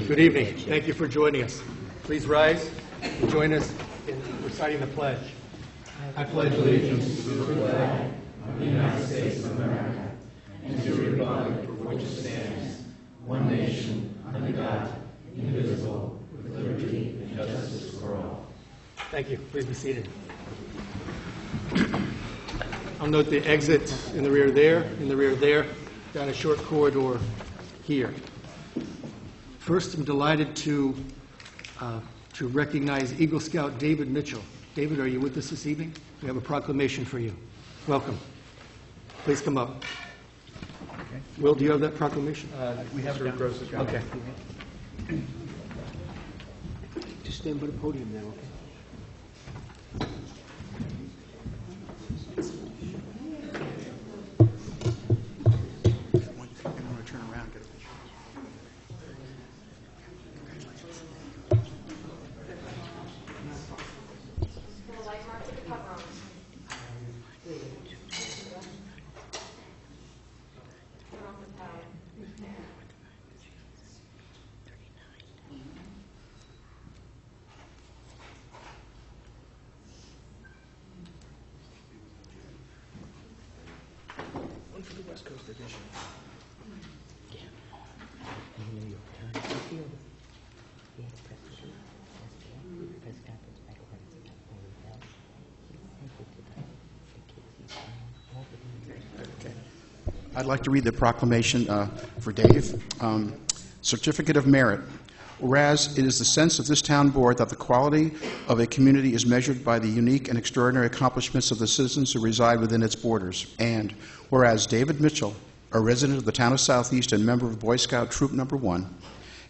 Good evening. Thank you for joining us. Please rise and join us in reciting the pledge. I pledge allegiance to the flag of the United States of America and to the republic for which it stands, one nation, under God, indivisible, with liberty and justice for all. Thank you. Please be seated. I'll note the exit in the rear there, down a short corridor here. First, I'm delighted to recognize Eagle Scout David Mitchell. David, are you with us this evening? We have a proclamation for you. Welcome. Please come up. Okay. Will, do you have that proclamation? We have it down. Okay. Just stand by the podium now, okay? For the West Coast edition. Okay. I'd like to read the proclamation for Dave. Certificate of Merit. Whereas it is the sense of this town board that the quality of a community is measured by the unique and extraordinary accomplishments of the citizens who reside within its borders. And whereas David Mitchell, a resident of the town of Southeast and member of Boy Scout Troop Number 1,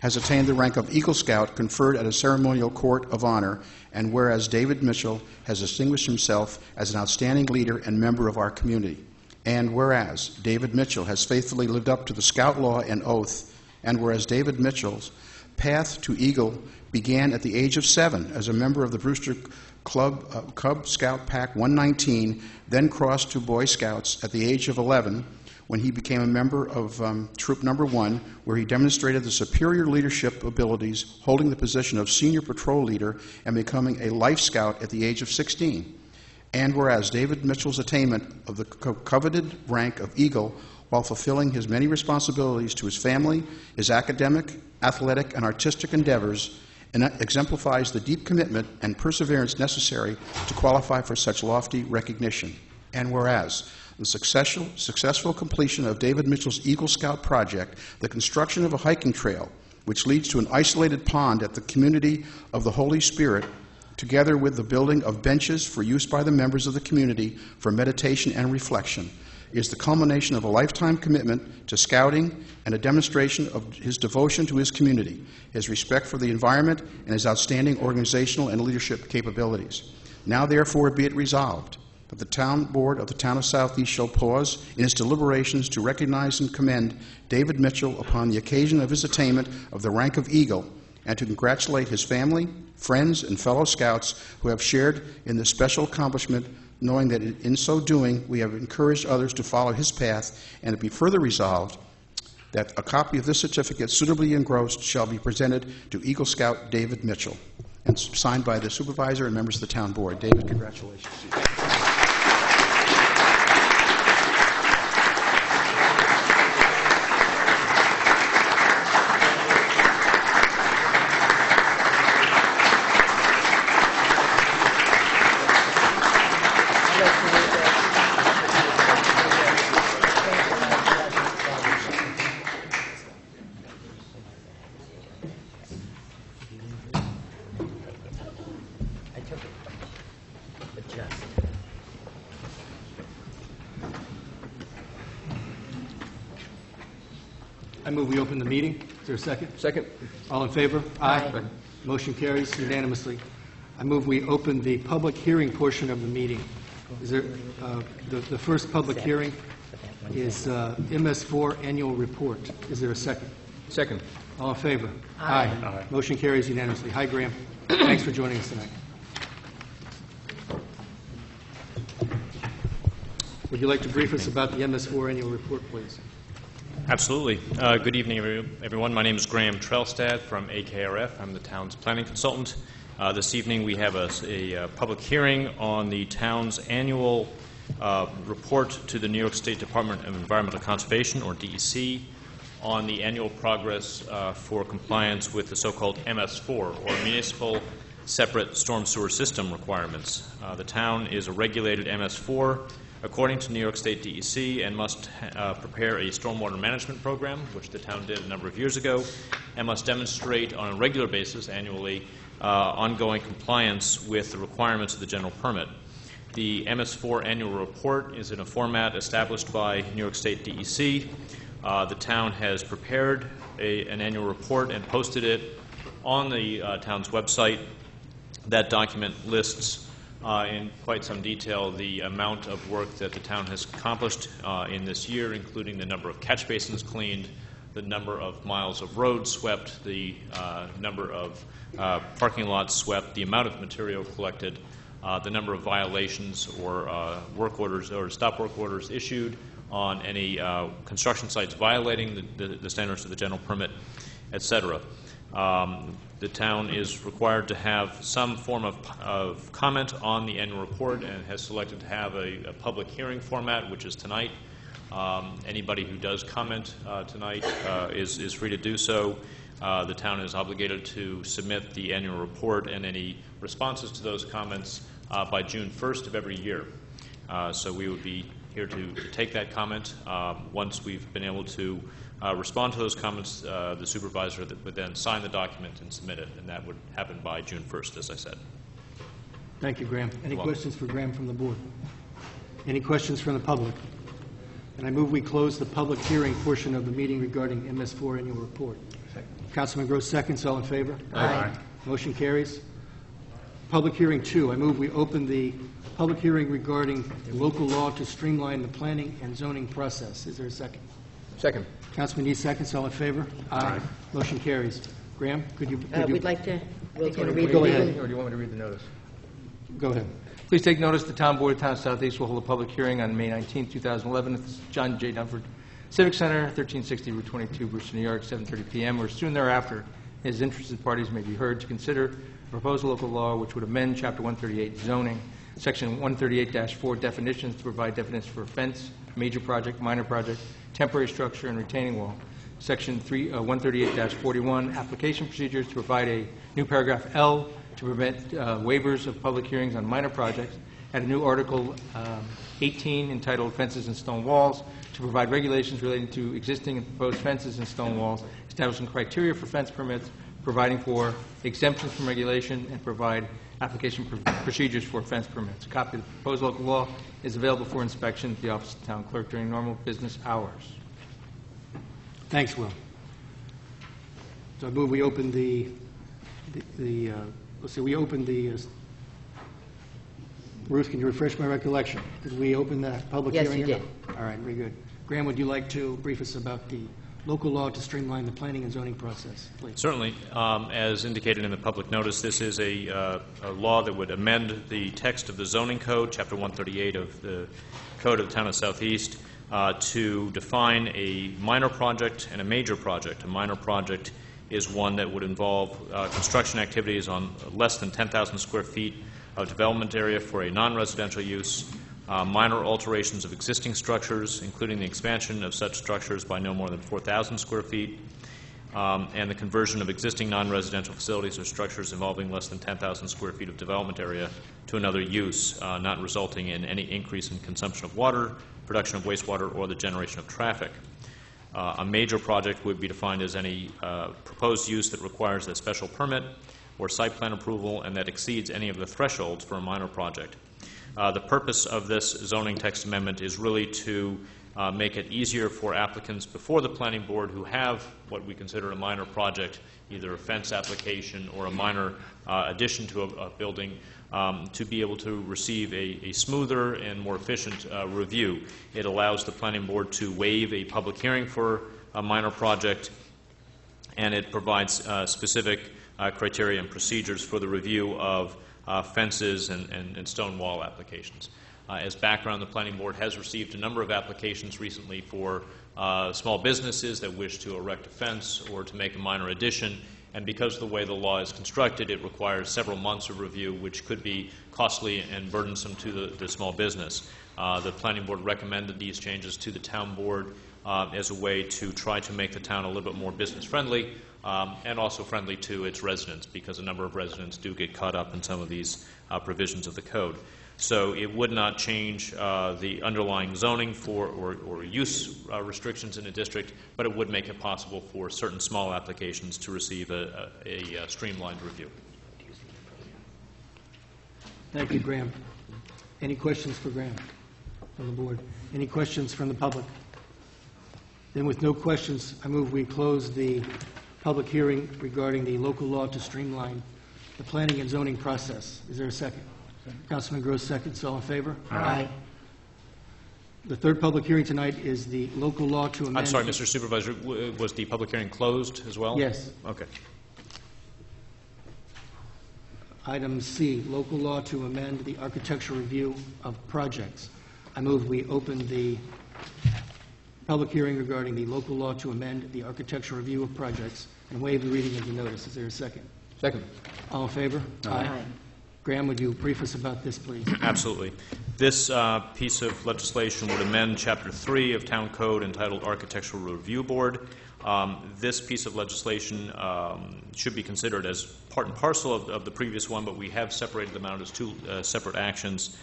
has attained the rank of Eagle Scout conferred at a ceremonial court of honor, and whereas David Mitchell has distinguished himself as an outstanding leader and member of our community. And whereas David Mitchell has faithfully lived up to the Scout law and oath, and whereas David Mitchell's path to Eagle began at the age of 7 as a member of the Brewster Club Cub Scout Pack 119, then crossed to Boy Scouts at the age of 11 when he became a member of Troop Number 1, where he demonstrated the superior leadership abilities, holding the position of Senior Patrol Leader and becoming a Life Scout at the age of 16. And whereas David Mitchell's attainment of the coveted rank of Eagle while fulfilling his many responsibilities to his family, his academic, athletic, and artistic endeavors, and exemplifies the deep commitment and perseverance necessary to qualify for such lofty recognition. And whereas the successful completion of David Mitchell's Eagle Scout project, the construction of a hiking trail, which leads to an isolated pond at the community of the Holy Spirit, together with the building of benches for use by the members of the community for meditation and reflection, is the culmination of a lifetime commitment to scouting and a demonstration of his devotion to his community, his respect for the environment, and his outstanding organizational and leadership capabilities. Now, therefore, be it resolved that the town board of the town of Southeast shall pause in its deliberations to recognize and commend David Mitchell upon the occasion of his attainment of the rank of Eagle, and to congratulate his family, friends, and fellow scouts who have shared in this special accomplishment, knowing that in so doing we have encouraged others to follow his path, and to be further resolved that a copy of this certificate suitably engrossed shall be presented to Eagle Scout David Mitchell, and signed by the supervisor and members of the town board. David, congratulations. I move we open the meeting. Is there a second? Second. All in favor? Aye. Motion carries unanimously. I move we open the public hearing portion of the meeting. Is there, the first public hearing is MS4 annual report. Is there a second? Second. All in favor? Aye. Motion carries unanimously. Hi, Graham. Thanks for joining us tonight. Would you like to brief us about the MS4 annual report, please? Absolutely. Good evening, everyone. My name is Graham Trelstad from AKRF. I'm the town's planning consultant. This evening we have a public hearing on the town's annual report to the New York State Department of Environmental Conservation, or DEC, on the annual progress for compliance with the so-called MS4, or Municipal Separate Storm Sewer System requirements. The town is a regulated MS4 according to New York State DEC and must prepare a stormwater management program, which the town did a number of years ago, and must demonstrate on a regular basis annually ongoing compliance with the requirements of the general permit. The MS4 annual report is in a format established by New York State DEC. The town has prepared an annual report and posted it on the town's website. That document lists in quite some detail the amount of work that the town has accomplished in this year, including the number of catch basins cleaned, the number of miles of roads swept, the number of parking lots swept, the amount of material collected, the number of violations or work orders or stop work orders issued on any construction sites violating the standards of the general permit, etc. The town is required to have some form of comment on the annual report and has selected to have a public hearing format, which is tonight. Anybody who does comment tonight is free to do so. The town is obligated to submit the annual report and any responses to those comments by June 1st of every year. So we would be here to take that comment. Once we've been able to respond to those comments, the supervisor would then sign the document and submit it, and that would happen by June 1st, as I said. Thank you, Graham. Any You're welcome. questions for Graham from the board? Any questions from the public? And I move we close the public hearing portion of the meeting regarding MS4 annual report. Councilman Gross seconds. All in favor? Aye. Motion carries. Public hearing 2. I move we open the public hearing regarding local law to streamline the planning and zoning process. Is there a second? Second. Councilman Neese seconds. All in favor? Aye. Motion carries. Graham, could you? We'd like to, we'll Go read Go the ahead. legal. Or do you want me to read the notice? Go ahead. Please take notice the Town Board of Town of Southeast will hold a public hearing on May 19, 2011 at the John J. Dunford Civic Center, 1360 Route 22, Brewster, New York, 7:30 p.m. or soon thereafter, as interested parties may be heard to consider a proposed local law which would amend Chapter 138 zoning, Section 138-4 definitions to provide definitions for fence, major project, minor project, temporary structure, and retaining wall. Section 138-41 application procedures to provide a new paragraph L to prevent waivers of public hearings on minor projects, and a new Article 18 entitled Fences and Stone Walls to provide regulations relating to existing and proposed fences and stone walls, establishing criteria for fence permits, providing for exemptions from regulation, and provide application procedures for fence permits. A copy of the proposed local law is available for inspection at the Office of the Town Clerk during normal business hours. Thanks, Will. So I move we open Ruth, can you refresh my recollection? Did we open the public Yes, hearing? you did. All right, very good. Graham, would you like to brief us about the local law to streamline the planning and zoning process, please? Certainly. As indicated in the public notice, this is a law that would amend the text of the zoning code, Chapter 138 of the Code of the Town of Southeast, to define a minor project and a major project. A minor project is one that would involve construction activities on less than 10,000 square feet of development area for a non-residential use, minor alterations of existing structures, including the expansion of such structures by no more than 4,000 square feet, and the conversion of existing non-residential facilities or structures involving less than 10,000 square feet of development area to another use, not resulting in any increase in consumption of water, production of wastewater, or the generation of traffic. A major project would be defined as any proposed use that requires a special permit or site plan approval and that exceeds any of the thresholds for a minor project. The purpose of this zoning text amendment is really to make it easier for applicants before the planning board who have what we consider a minor project, either a fence application or a minor addition to a building, to be able to receive a smoother and more efficient review. It allows the planning board to waive a public hearing for a minor project, and it provides specific criteria and procedures for the review of fences and stone wall applications. As background, the Planning Board has received a number of applications recently for small businesses that wish to erect a fence or to make a minor addition, and because of the way the law is constructed, it requires several months of review, which could be costly and burdensome to the small business. The Planning Board recommended these changes to the Town Board as a way to try to make the town a little bit more business-friendly and also friendly to its residents, because a number of residents do get caught up in some of these provisions of the code. So it would not change the underlying zoning for or use restrictions in a district, but it would make it possible for certain small applications to receive a streamlined review. Thank you, Graham. Any questions for Graham from the board? Any questions from the public? Then with no questions, I move we close the public hearing regarding the local law to streamline the planning and zoning process. Is there a second? Councilman Gross seconds. All in favor? Aye. The third public hearing tonight is the local law to amend... I'm sorry, Mr. Supervisor, was the public hearing closed as well? Yes. Okay. Item C, local law to amend the architectural review of projects. I move we open the public hearing regarding the local law to amend the architectural review of projects and waive the reading of the notice. Is there a second? Second. All in favor? Aye. Graham, would you brief us about this, please? Absolutely. This piece of legislation would amend Chapter 3 of Town Code entitled Architectural Review Board. This piece of legislation should be considered as part and parcel of the previous one, but we have separated them out as two separate actions.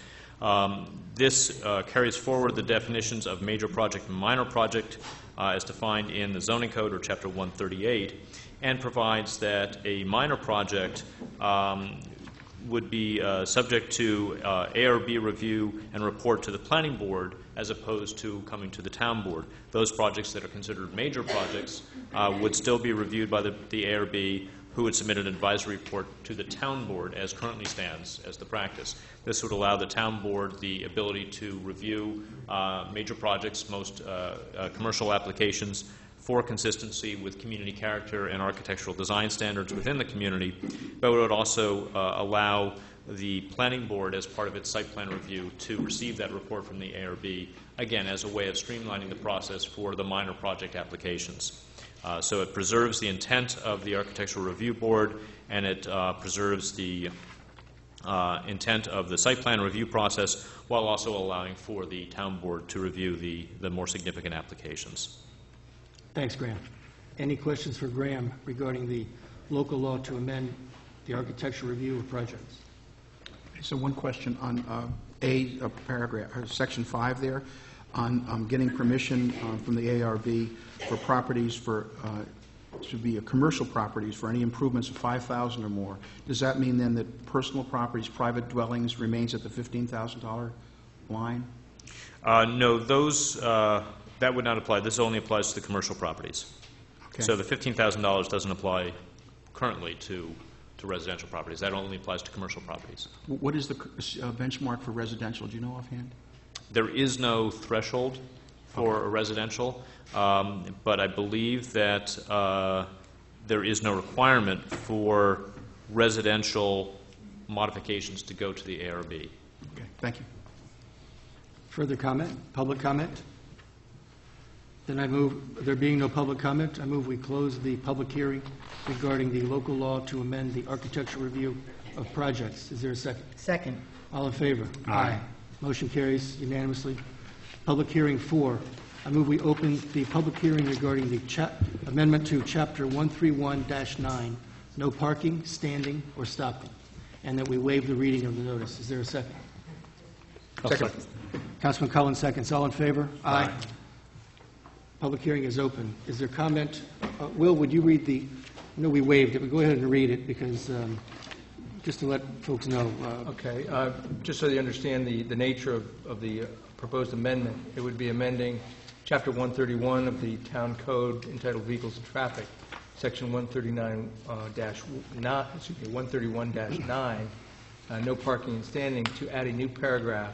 This carries forward the definitions of major project and minor project as defined in the zoning code, or Chapter 138, and provides that a minor project would be subject to ARB review and report to the Planning Board as opposed to coming to the Town Board. Those projects that are considered major projects would still be reviewed by the ARB, who would submit an advisory report to the Town Board as currently stands as the practice. This would allow the Town Board the ability to review major projects, most commercial applications, for consistency with community character and architectural design standards within the community, but it would also allow the Planning Board, as part of its site plan review, to receive that report from the ARB, again, as a way of streamlining the process for the minor project applications. So it preserves the intent of the Architectural Review Board, and it preserves the intent of the site plan review process, while also allowing for the Town Board to review the more significant applications. Thanks, Graham. Any questions for Graham regarding the local law to amend the architectural review of projects? So one question on paragraph, section 5 there, on getting permission from the ARB for properties to be commercial properties for any improvements of $5,000 or more. Does that mean then that personal properties, private dwellings, remains at the $15,000 line? No, those that would not apply. This only applies to the commercial properties. Okay. So the $15,000 doesn't apply currently to residential properties. That only applies to commercial properties. What is the benchmark for residential? Do you know offhand? There is no threshold for a residential, but I believe that there is no requirement for residential modifications to go to the ARB. Okay, thank you. Further comment? Public comment? Then I move, there being no public comment, I move we close the public hearing regarding the local law to amend the architectural review of projects. Is there a second? Second. All in favor? Aye. Motion carries unanimously. Public hearing 4. I move we open the public hearing regarding the amendment to Chapter 131-9, no parking, standing, or stopping, and that we waive the reading of the notice. Is there a second? Second. Councilman Cullen seconds. All in favor? Aye. Public hearing is open. Is there comment? Will, would you read the... No, we waived it, but go ahead and read it, because just to let folks know. Okay. Just so you understand the nature of the proposed amendment, it would be amending Chapter 131 of the Town Code entitled Vehicles and Traffic, Section 131-9, no parking and standing, to add a new paragraph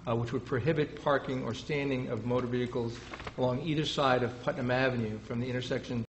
which would prohibit parking or standing of motor vehicles along either side of Putnam Avenue from the intersection